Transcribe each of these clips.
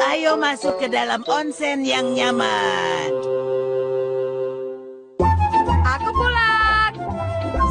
Ayo masuk ke dalam onsen yang nyaman. Aku pulang.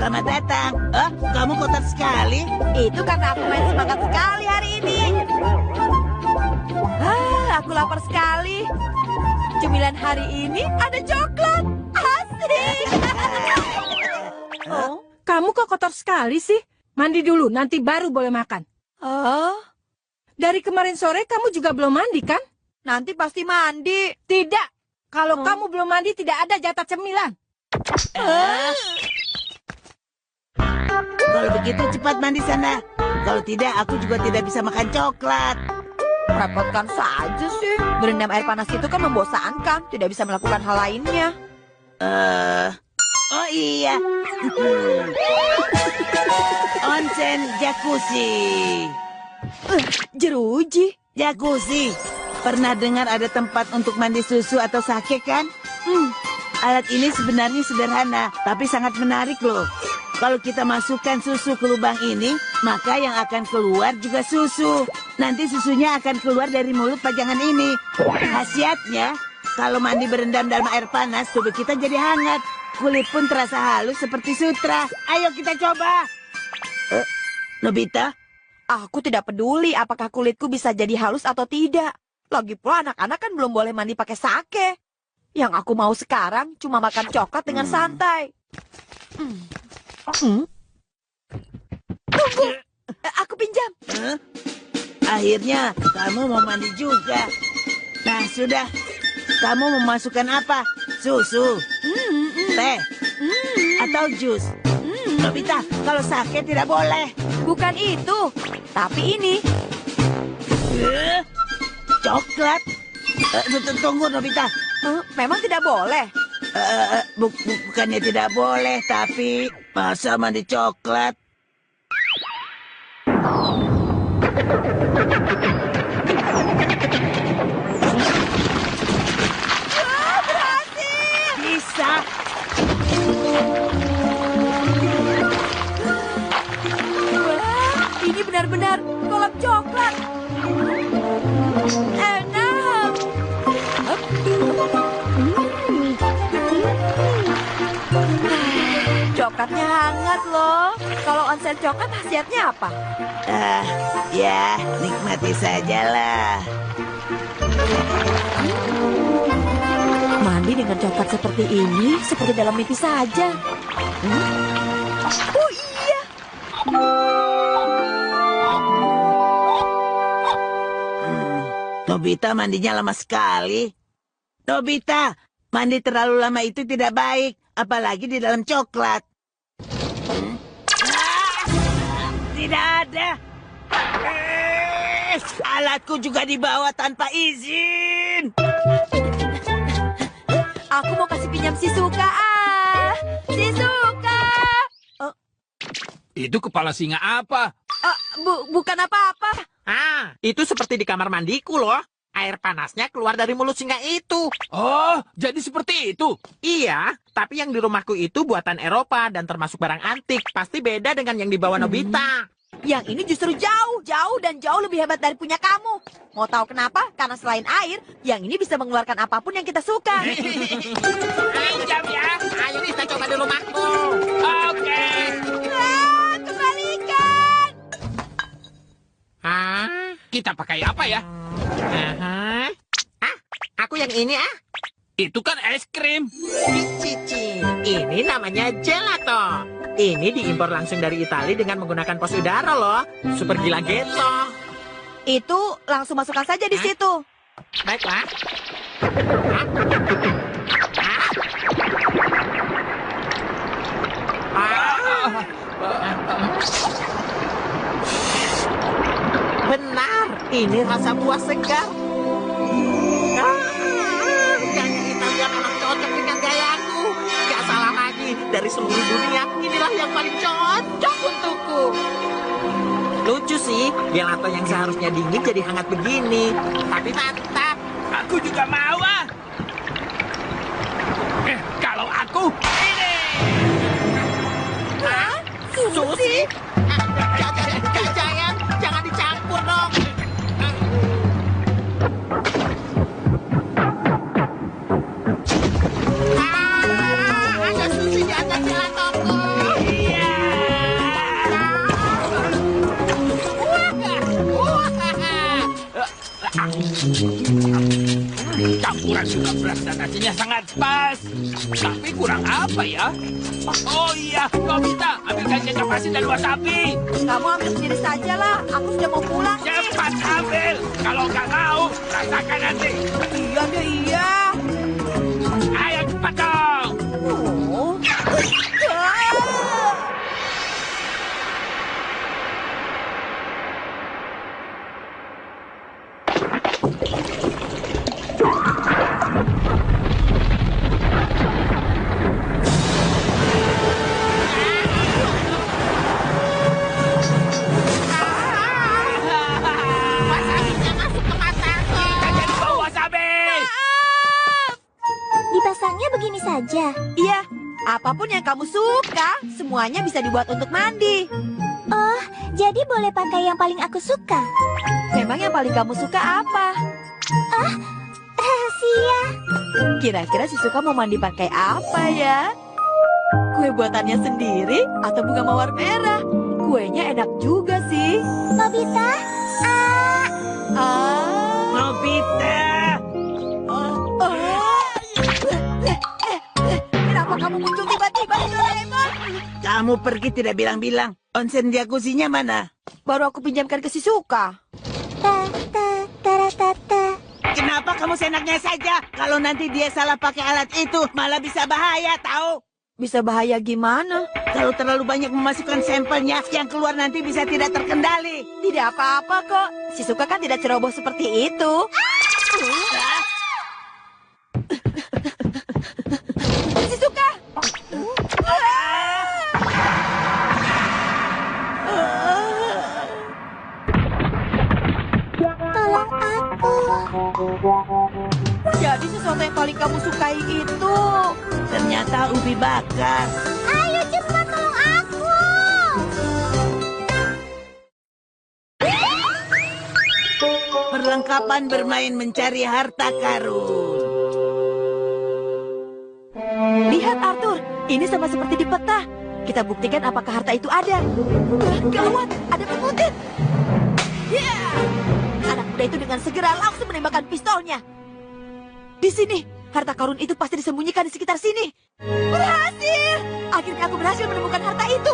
Selamat datang. Oh, kamu kotor sekali. Itu karena aku main semangat sekali hari ini. Aku lapar sekali. Cemilan hari ini ada coklat. Asik. Oh, kamu kok kotor sekali sih? Mandi dulu, nanti baru boleh makan. Oh, Dari kemarin sore kamu juga belum mandi, kan? nanti pasti mandi. Tidak. Kalau kamu belum mandi, tidak ada jatah cemilan. Kalau begitu cepat mandi sana. Kalau tidak, aku juga tidak bisa makan coklat. Merepotkan saja sih. Berendam air panas itu kan membosankan. Tidak bisa melakukan hal lainnya. Oh iya. Onsen jacuzzi. Jeruji. Jacuzzi. Pernah dengar ada tempat untuk mandi susu atau sake kan? Alat ini sebenarnya sederhana, tapi sangat menarik loh. Kalau kita masukkan susu ke lubang ini, maka yang akan keluar juga susu. Nanti susunya akan keluar dari mulut pajangan ini. Khasiatnya, kalau mandi berendam dalam air panas, tubuh kita jadi hangat. Kulit pun terasa halus seperti sutra. Ayo kita coba. Nobita? Aku tidak peduli apakah kulitku bisa jadi halus atau tidak. Lagi pula anak-anak kan belum boleh mandi pakai sake. Yang aku mau sekarang cuma makan coklat dengan santai. Tunggu, aku pinjam. Akhirnya kamu mau mandi juga. Nah sudah, kamu memasukkan apa? Susu, teh, atau jus? Nobita, kalau sake tidak boleh. Bukan itu, tapi ini. Coklat? Tunggu Nobita. Memang tidak boleh. Bukannya tidak boleh, tapi masa mandi coklat? Berhasil! Bisa. Wah, ini benar-benar kolam coklat. Enak. Coklatnya hangat loh. Kalau onsen coklat khasiatnya apa? Ya, nikmati sajalah. Mandi dengan coklat seperti ini, seperti dalam mimpi saja. Oh iya. Nobita mandinya lama sekali. Nobita, mandi terlalu lama itu tidak baik, apalagi di dalam coklat. Tidak ada. Alatku juga dibawa tanpa izin. Aku mau kasih pinjam Shizuka. Shizuka. Itu kepala singa apa? Bukan apa-apa. Itu seperti di kamar mandiku loh. Air panasnya keluar dari mulut singa itu. Oh, jadi seperti itu. Iya, tapi yang di rumahku itu buatan Eropa dan termasuk barang antik. Pasti beda dengan yang dibawa Nobita. Yang ini justru jauh dan jauh lebih hebat dari punya kamu. Mau tahu kenapa? Karena selain air, yang ini bisa mengeluarkan apapun yang kita suka. Pinjam ya. Ayo kita coba di rumahku. Oke. Kembalikan! Kita pakai apa ya? Aku yang ini Itu kan es krim. Cici. Ini namanya gelato. Ini diimpor langsung dari Italia dengan menggunakan pos udara loh. Super gila gitu. Itu langsung masukkan saja di situ. Baiklah. Benar, ini rasa buah segar. Gaya Italia memang cocok dengan gayaku. Gak salah lagi, dari seluruh dunia, inilah yang paling cocok untukku. Lucu sih, gelato yang seharusnya dingin jadi hangat begini. Tapi mantap. Aku juga mau kalau aku ini. Susi? Jangan dicampur dong. Campuran suka beras dan nasinya sangat pas. Tapi kurang apa ya? Oh iya, Nobita, ambilkan kecap asin dan wasabi. Kamu ambil sendiri saja lah. Aku sudah mau pulang nih. Cepat ambil. Kalau nggak mau, rasakan nanti. Iya deh, iya. Ayo cepat dong. Oh. Wasabinya masuk ke mataku. Jangan bau wasabi. Dipasangnya begini saja. Iya, apapun yang kamu suka, semuanya bisa dibuat untuk mandi. Oh, jadi boleh pakai yang paling aku suka. Memang yang paling kamu suka apa? Rahasia. Kira-kira si Suka mau mandi pakai apa ya? Kue buatannya sendiri atau bunga mawar merah? Kuenya enak juga sih. Nobita, Nobita. Kenapa kamu muncul tiba-tiba, Doraemon? Kamu pergi tidak bilang-bilang. Onsen jacuzzinya mana? Baru aku pinjamkan ke si Suka. ta. Kenapa kamu senaknya saja? Kalau nanti dia salah pakai alat itu, malah bisa bahaya, tahu? Bisa bahaya gimana? Kalau terlalu banyak memasukkan sampelnya, yang keluar nanti bisa tidak terkendali. Tidak apa-apa kok. Si Suka kan tidak ceroboh seperti itu. Si Suka! Tolong aku. Jadi sesuatu yang paling kamu sukai itu. Ternyata ubi bakar. Ayo cepat tolong aku. Perlengkapan bermain mencari harta karun. Lihat Arthur, ini sama seperti di peta. Kita buktikan apakah harta itu ada. Gawat, ada penguntit. Ya! Anak muda itu dengan segera langsung menembakkan pistolnya. Di sini, harta karun itu pasti disembunyikan di sekitar sini. Berhasil! Akhirnya aku berhasil menemukan harta itu.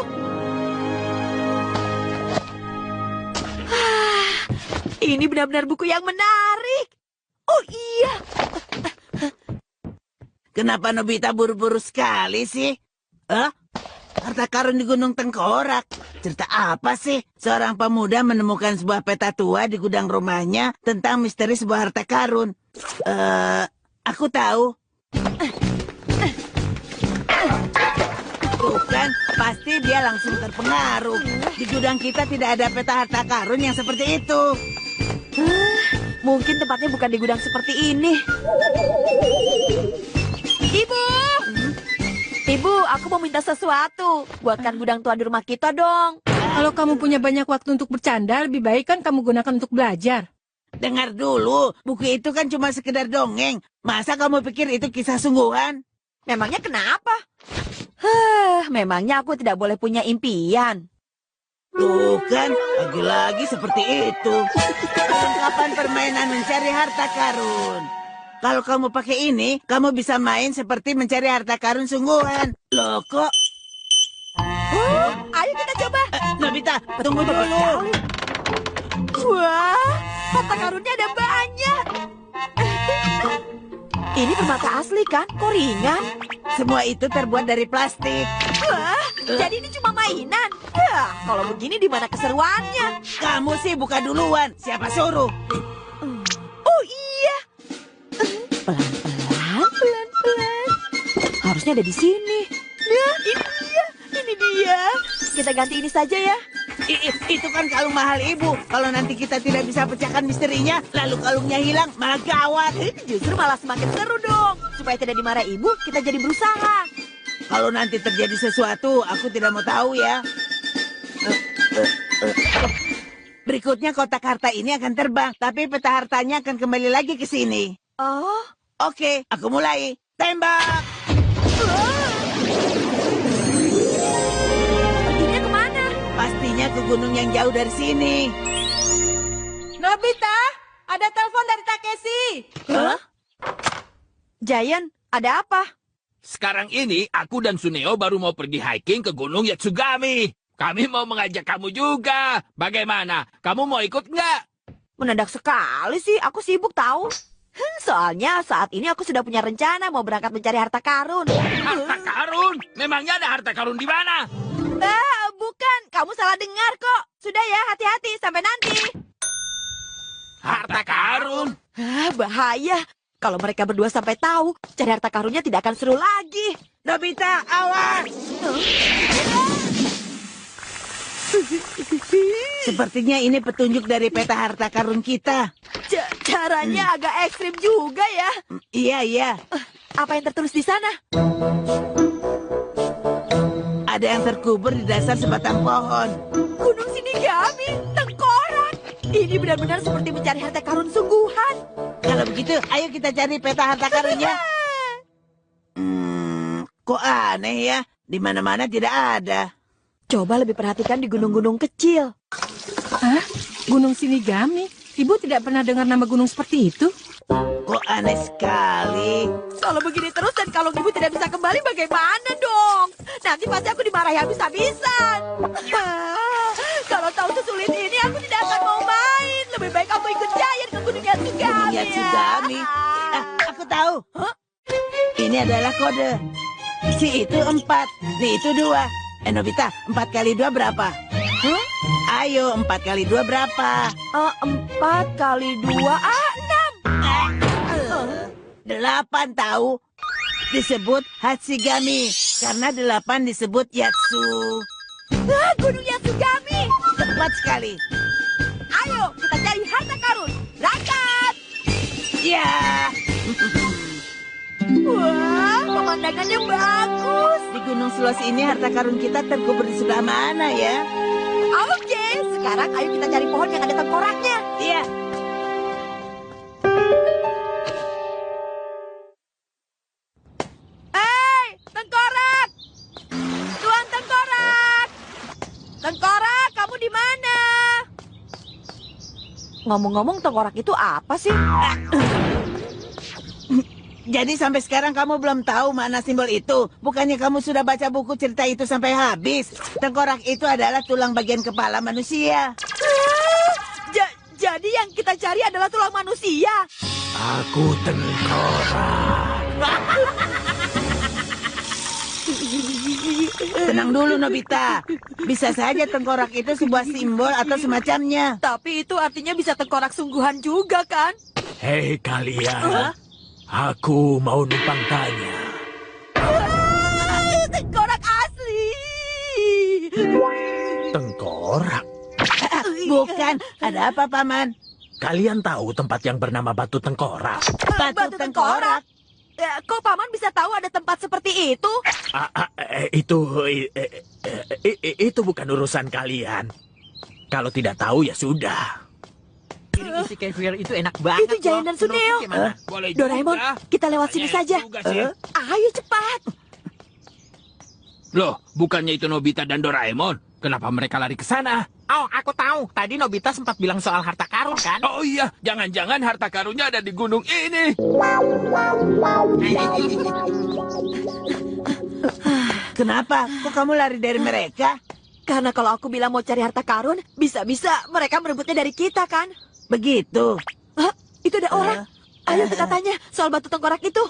Ini benar-benar buku yang menarik. Oh iya, Kenapa Nobita buru-buru sekali sih? Harta karun di Gunung Tengkorak. Cerita apa sih? Seorang pemuda menemukan sebuah peta tua di gudang rumahnya tentang misteri sebuah harta karun. Aku tahu. Tuh kan, pasti dia langsung terpengaruh. Di gudang kita tidak ada peta harta karun yang seperti itu. mungkin tempatnya bukan di gudang seperti ini. Ibu! Ibu, aku mau minta sesuatu. Buatkan gudang tua di rumah kita dong. Kalau kamu punya banyak waktu untuk bercanda, lebih baik kan kamu gunakan untuk belajar. Dengar dulu, buku itu kan cuma sekedar dongeng. Masa kamu pikir itu kisah sungguhan? Memangnya kenapa? Memangnya aku tidak boleh punya impian. Tuh kan, lagi-lagi seperti itu. Perlengkapan permainan mencari harta karun. Kalau kamu pakai ini, kamu bisa main seperti mencari harta karun sungguhan. Loh kok? Ayo kita coba. Nobita, tunggu dulu. Wah, harta karunnya ada banyak. Ini permata asli kan? Kok ringan? Semua itu terbuat dari plastik. Wah, jadi ini cuma mainan. Ya, kalau begini di mana keseruannya? Kamu sih buka duluan. Siapa suruh? Oh iya. Pelan-pelan. Harusnya ada di sini. Ya, ini dia. Kita ganti ini saja ya. Itu kan kalung mahal ibu. Kalau nanti kita tidak bisa pecahkan misterinya, lalu kalungnya hilang, malah gawat. Justru malah semakin seru dong. Supaya tidak dimarah ibu, kita jadi berusaha. Kalau nanti terjadi sesuatu, aku tidak mau tahu ya. Berikutnya kotak harta ini akan terbang, tapi peta hartanya akan kembali lagi ke sini. Oh, Oke, aku mulai. Tembak! perginya kemana? Pastinya ke gunung yang jauh dari sini. Nobita, Ada telepon dari Takeshi. Hah? Giant, ada apa? Sekarang ini aku dan Suneo baru mau pergi hiking ke Gunung Yatsugami. Kami mau mengajak kamu juga. Bagaimana? Kamu mau ikut nggak? Mendadak sekali sih, aku sibuk tahu. Soalnya saat ini aku sudah punya rencana mau berangkat mencari harta karun. Harta karun? Memangnya ada harta karun di mana? Bukan, kamu salah dengar kok. Sudah ya, hati-hati, sampai nanti. Harta karun? Bahaya. Kalau mereka berdua sampai tahu, cari harta karunnya tidak akan seru lagi. Nobita, awas! Sepertinya ini petunjuk dari peta harta karun kita. Caranya agak ekstrim juga ya. Iya, iya. Apa yang tertulis di sana? Ada yang terkubur di dasar sebatang pohon. Gunung Shinigami, tengkorak. Ini benar-benar seperti mencari harta karun sungguhan. Kalau begitu, ayo kita cari peta harta karunnya. Kok aneh ya? Di mana-mana tidak ada. Coba lebih perhatikan di gunung-gunung kecil. Hah? Gunung Shinigami? Ibu tidak pernah dengar nama gunung seperti itu? Kok aneh sekali. Kalau begini terus dan kalau ibu tidak bisa kembali bagaimana dong? Nanti pasti aku dimarahi habis-habisan. Kalau tahu sesulit ini aku tidak akan mau main. Lebih baik aku ikut Giant ke Gunung Yatsugami. Gunung Yatsugami. Aku tahu. Ini adalah kode. Si itu 4, nih itu 2. Nobita, 4 kali 2 berapa? Ayo, 4 kali 2 berapa? 4 kali 2, 6. 8 tahu. Disebut Hachigami. Karena 8 disebut Yatsu. Gunung Yatsugami. Tepat sekali. Ayo, kita cari harta karun. Berangkat. Ya. Wah, pemandangannya bagus. Di Gunung Seluas ini harta karun kita terkubur di sebelah mana ya? Oke, sekarang ayo kita cari pohon yang ada tengkoraknya. Iya. Hei, tengkorak! Tuan tengkorak! Tengkorak, kamu di mana? Ngomong-ngomong, tengkorak itu apa sih? Jadi sampai sekarang kamu belum tahu makna simbol itu. Bukannya kamu sudah baca buku cerita itu sampai habis. Tengkorak itu adalah tulang bagian kepala manusia. Jadi yang kita cari adalah tulang manusia. Aku tengkorak. Tenang dulu, Nobita. Bisa saja tengkorak itu sebuah simbol atau semacamnya. Tapi itu artinya bisa tengkorak sungguhan juga, kan? Hei kalian, aku mau numpang tanya. Tengkorak asli. Tengkorak? Bukan. Ada apa, Paman? Kalian tahu tempat yang bernama Batu Tengkorak? Batu tengkorak. Kok Paman bisa tahu ada tempat seperti itu? Itu bukan urusan kalian. Kalau tidak tahu ya sudah. Ini isi caviar itu enak banget. Itu Giant dan Suneo. Boleh Doraemon, juga. kita lewat sini Banyak saja. juga sih. Ayo cepat. Loh, bukannya itu Nobita dan Doraemon? Kenapa mereka lari ke sana? Oh, aku tahu. Tadi Nobita sempat bilang soal harta karun, kan? Oh iya, jangan-jangan harta karunnya ada di gunung ini. Kenapa? Kok kamu lari dari mereka? Karena kalau aku bilang mau cari harta karun, bisa-bisa mereka merebutnya dari kita, kan? Begitu. Hah? Itu ada orang. Ayo kita tanya soal batu tengkorak itu.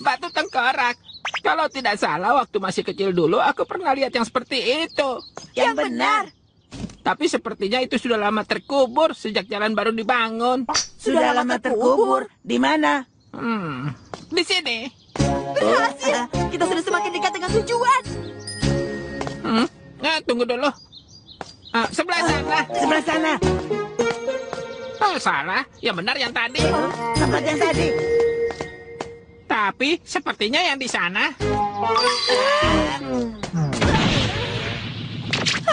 Batu Tengkorak. Kalau tidak salah, waktu masih kecil dulu, aku pernah lihat yang seperti itu. Yang benar. Tapi sepertinya itu sudah lama terkubur sejak jalan baru dibangun. Sudah lama terkubur. Di mana? Di sini. Berhasil. Kita sudah semakin dekat dengan tujuan. Tunggu dulu. Sebelah sana. Sebelah sana. Oh, salah. Yang benar yang tadi. Tempat yang tadi. Tapi sepertinya yang di sana.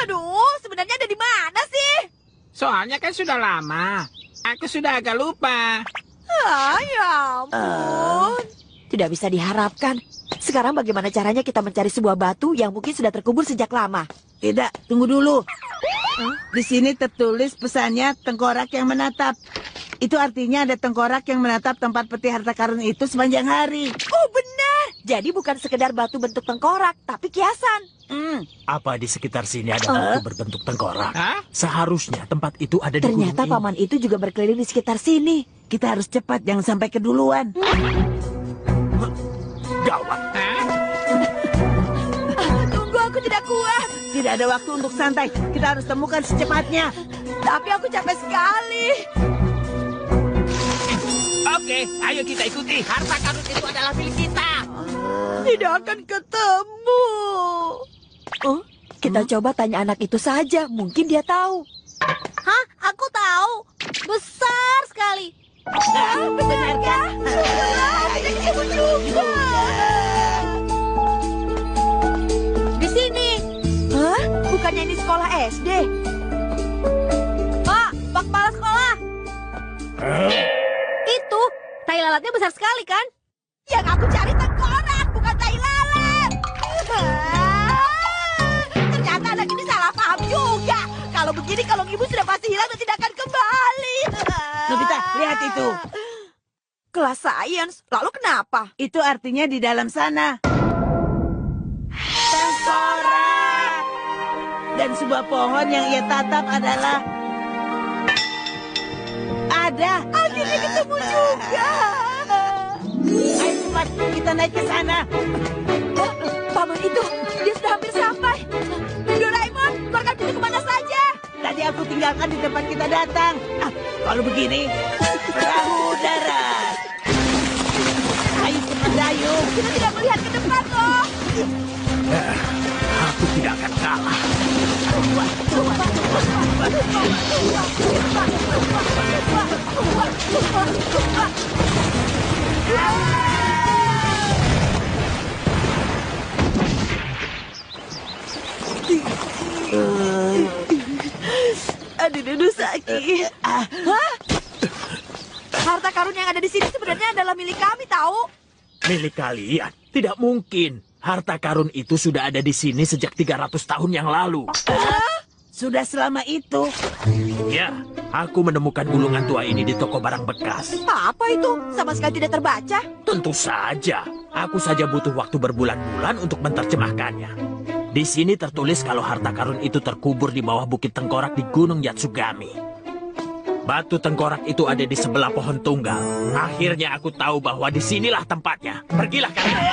Aduh, sebenarnya ada di mana sih? Soalnya kan sudah lama. Aku sudah agak lupa. Ya ampun. Tidak bisa diharapkan. Sekarang bagaimana caranya kita mencari sebuah batu yang mungkin sudah terkubur sejak lama? Tidak, tunggu dulu. Di sini tertulis pesannya tengkorak yang menatap. Itu artinya ada tengkorak yang menatap tempat peti harta karun itu sepanjang hari. Oh benar. Jadi bukan sekedar batu bentuk tengkorak, tapi kiasan. Apa di sekitar sini ada batu berbentuk tengkorak? Hah? Seharusnya tempat itu ada di Ternyata gunung ini. paman itu juga berkeliling di sekitar sini. Kita harus cepat, jangan sampai keduluan. Gawat. Tunggu, aku tidak kuat. Tidak ada waktu untuk santai. Kita harus temukan secepatnya. Tapi aku capek sekali. Oke, ayo kita ikuti. Harta karun itu adalah milik kita. Tidak akan ketemu. Oh, kita coba tanya anak itu saja. Mungkin dia tahu. Hah? Aku tahu. Besar sekali. Benarkah? Ibu juga. Di sini. Hah? Bukannya ini sekolah SD? Pak, bak kepala sekolah. Itu, tai lalatnya besar sekali kan? Yang aku cari tengkorak, bukan tai lalat. Ternyata anak ini salah paham juga. Kalau begini, kalau ibu sudah pasti hilang dan tidak akan kembali. Nobita, lihat itu. Kelas sains, lalu kenapa? Itu artinya di dalam sana. Tengkorak. Dan sebuah pohon yang ia tatap adalah... Ada. Akhirnya ketemu juga. Ayo cepat, kita naik ke sana. Paman itu, dia sudah hampir sampai. Doraemon, keluarkan pintu kemana saja. Tadi aku tinggalkan di tempat kita datang. Kalau begini, perahu darat. Ayo cepat dayung. Kita tidak melihat ke depan loh. Aku tidak akan kalah. Aduh, sakit. Hah? Harta karun yang ada di sini sebenarnya adalah milik kami, tahu? Milik kalian? Tidak mungkin. Harta karun itu sudah ada di sini sejak 300 tahun yang lalu. Sudah selama itu. Ya, aku menemukan gulungan tua ini di toko barang bekas. Apa itu? Sama sekali tidak terbaca. Tentu saja. Aku saja butuh waktu berbulan-bulan untuk menerjemahkannya. Di sini tertulis kalau harta karun itu terkubur di bawah bukit tengkorak di Gunung Yatsugami. Batu tengkorak itu ada di sebelah pohon tunggal. Akhirnya aku tahu bahwa disinilah tempatnya. Pergilah kalian.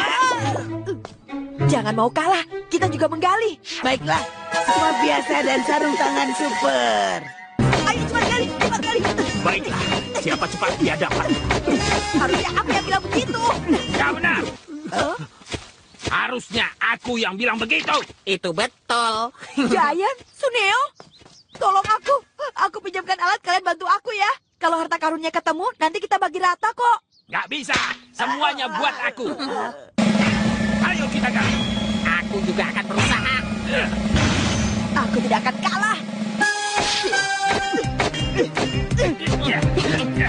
Jangan mau kalah, kita juga menggali. Baiklah, semua biasa dan sarung tangan super. Ayo cepat gali, cepat gali. Baiklah, siapa cepat dia dapat. Harusnya aku yang bilang begitu. Ya benar. Harusnya aku yang bilang begitu. Itu betul. Giant, Suneo, tolong aku. Aku pinjamkan alat, kalian bantu aku ya. Kalau harta karunnya ketemu, nanti kita bagi rata kok. Nggak bisa. Semuanya buat aku. Ayo kita gali. Aku juga akan berusaha. Aku tidak akan kalah. Ya, ya, ya.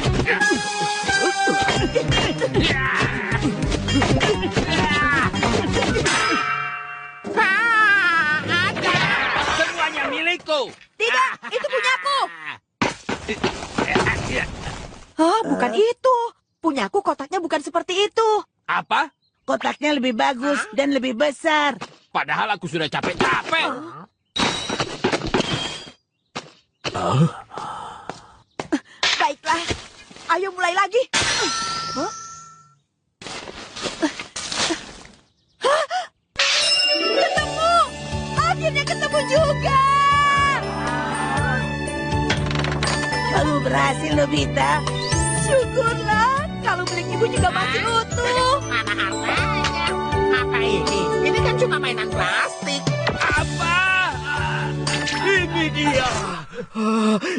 Ya. Semuanya milikku. Tidak, itu punyaku. Bukan itu. Punyaku kotaknya bukan seperti itu. Apa? Kotaknya lebih bagus dan lebih besar. Padahal aku sudah capek-capek. Baiklah, ayo mulai lagi. Ketemu! Akhirnya ketemu juga! Kamu berhasil, Nobita. Syukurlah, kalau milik ibu juga masih utuh. Mana hartanya? Apa ini? Ini kan cuma mainan plastik. Apa? Ini dia.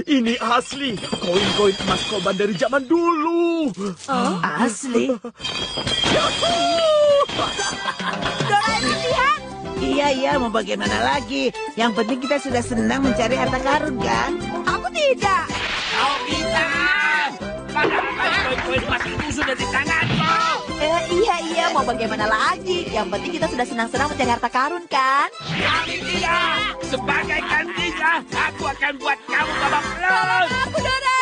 Ini asli. Koin-koin emas koban dari zaman dulu. Asli. Doraemon, lihat! Iya, mau bagaimana lagi? Yang penting kita sudah senang mencari harta karun, kan? Aku tidak. Kau bisa. Padahal koin-koin emas itu sudah di tanganku. Iya, bagaimana lagi? Yang penting kita sudah senang-senang mencari harta karun, kan? Kami tidak. Sebagai gantinya, aku akan buat kamu babak belur. Aku, Dora!